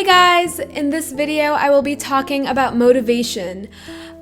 Hey guys! In this video, I will be talking about motivation.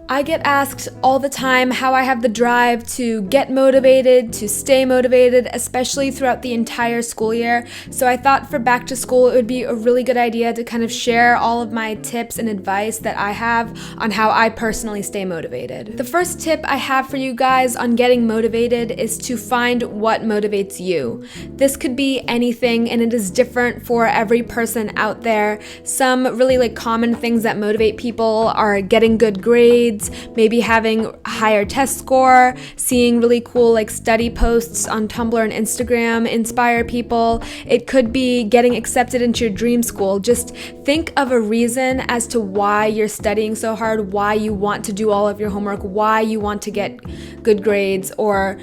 I get asked all the time how I have the drive to get motivated, to stay motivated, especially throughout the entire school year. So I thought for back to school, it would be a really good idea to kind of share all of my tips and advice that I have on how I personally stay motivated. The first tip I have for you guys on getting motivated is to find what motivates you. This could be anything, and it is different for every person out there. Some really common things that motivate people are getting good grades, maybe having a higher test score, seeing really cool study posts on Tumblr and Instagram inspire people. It could be getting accepted into your dream school. Just think of a reason as to why you're studying so hard, why you want to do all of your homework, why you want to get good grades, or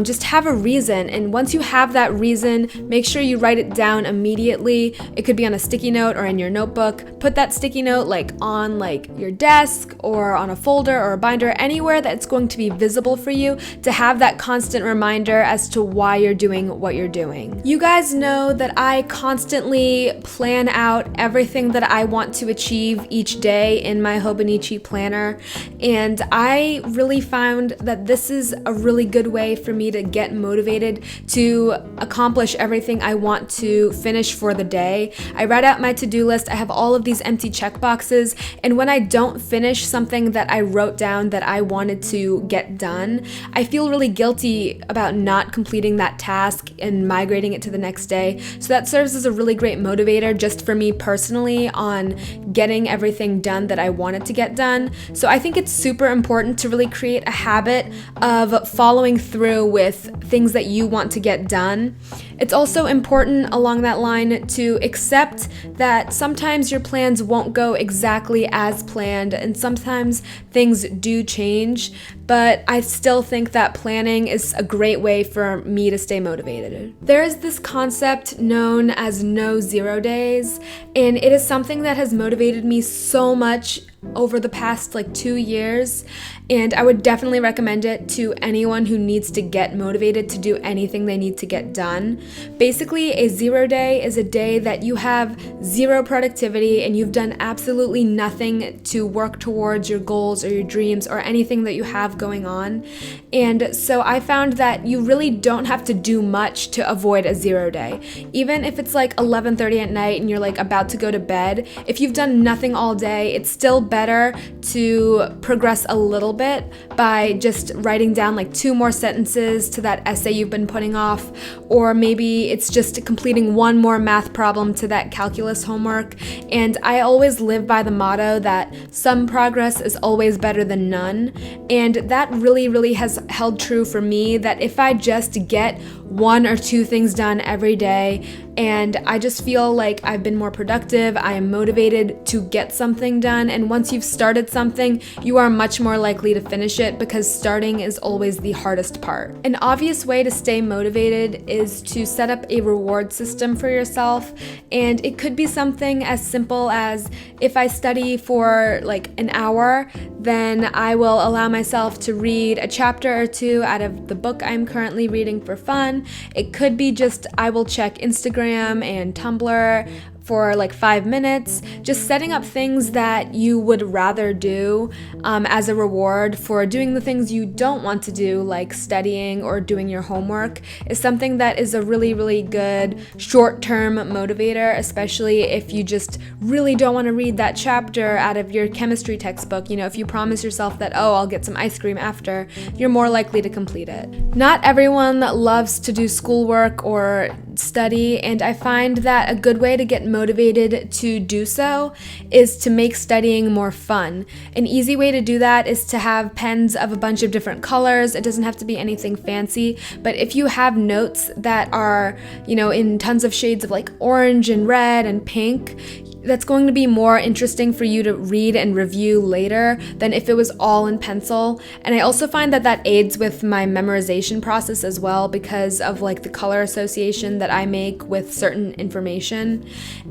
just have a reason. And once you have that reason, make sure you write it down immediately. It could be on a sticky note or in your notebook. Put that sticky note on your desk or on a folder or a binder, anywhere that's going to be visible for you, to have that constant reminder as to why you're doing what you're doing. You guys know that I constantly plan out everything that I want to achieve each day in my Hobonichi planner, and I really found that this is a really good way for me to get motivated to accomplish everything I want to finish for the day. I write out my to-do list. I have all of these empty check boxes, and when I don't finish something that I wrote down that I wanted to get done, I feel really guilty about not completing that task and migrating it to the next day. So that serves as a really great motivator just for me personally on getting everything done that I wanted to get done. So I think it's super important to really create a habit of following through with things that you want to get done. It's also important along that line to accept that sometimes your plans won't go exactly as planned, and sometimes things do change, but I still think that planning is a great way for me to stay motivated. There is this concept known as no zero days, and it is something that has motivated me so much over the past 2 years, and I would definitely recommend it to anyone who needs to get motivated to do anything they need to get done. Basically, a 0 day is a day that you have zero productivity and you've done absolutely nothing to work towards your goals or your dreams or anything that you have going on. And so I found that you really don't have to do much to avoid a 0 day. Even if it's 11:30 at night and you're about to go to bed, if you've done nothing all day, it's still better to progress a little bit by just writing down 2 more sentences to that essay you've been putting off, or maybe it's just completing one more math problem to that calculus homework. And I always live by the motto that some progress is always better than none, and that really has held true for me, that if I just get 1 or 2 things done every day, and I just feel like I've been more productive, I am motivated to get something done, and once you've started something, you are much more likely to finish it, because starting is always the hardest part. An obvious way to stay motivated is to set up a reward system for yourself, and it could be something as simple as, if I study for an hour, then I will allow myself to read a chapter or 2 out of the book I'm currently reading for fun. It could be just, I will check Instagram and Tumblr for 5 minutes. Just setting up things that you would rather do as a reward for doing the things you don't want to do, like studying or doing your homework, is something that is a really good short-term motivator, especially if you just really don't want to read that chapter out of your chemistry textbook. If you promise yourself that, oh, I'll get some ice cream after, you're more likely to complete it. Not everyone loves to do schoolwork or study, and I find that a good way to get motivated to do so is to make studying more fun. An easy way to do that is to have pens of a bunch of different colors. It doesn't have to be anything fancy, but if you have notes that are, in tons of shades of orange and red and pink, that's going to be more interesting for you to read and review later than if it was all in pencil. And I also find that aids with my memorization process as well, because of the color association that I make with certain information.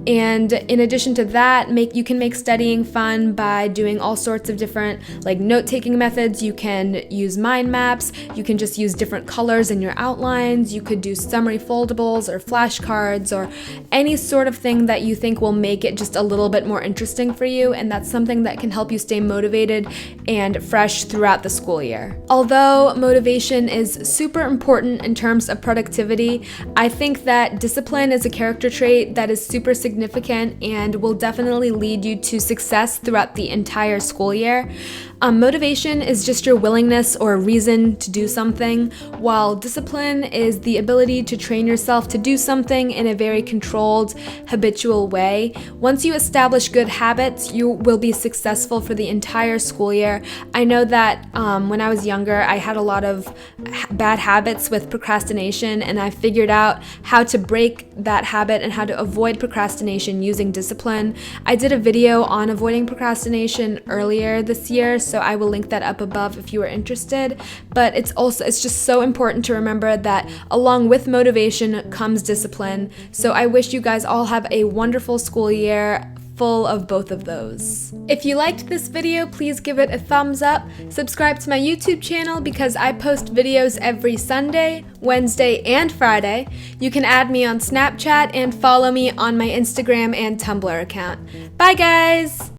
And in addition to that, you can make studying fun by doing all sorts of different note-taking methods. You can use mind maps, you can just use different colors in your outlines, you could do summary foldables or flashcards or any sort of thing that you think will make it just a little bit more interesting for you, and that's something that can help you stay motivated and fresh throughout the school year. Although motivation is super important in terms of productivity, I think that discipline is a character trait that is super significant and will definitely lead you to success throughout the entire school year. Motivation is just your willingness or reason to do something, while discipline is the ability to train yourself to do something in a very controlled, habitual way. Once you establish good habits, you will be successful for the entire school year. I know that when I was younger, I had a lot of bad habits with procrastination, and I figured out how to break that habit and how to avoid procrastination using discipline. I did a video on avoiding procrastination earlier this year, so I will link that up above if you are interested. But it's just so important to remember that along with motivation comes discipline. So I wish you guys all have a wonderful school year full of both of those. If you liked this video, please give it a thumbs up. Subscribe to my YouTube channel because I post videos every Sunday, Wednesday, and Friday. You can add me on Snapchat and follow me on my Instagram and Tumblr account. Bye guys!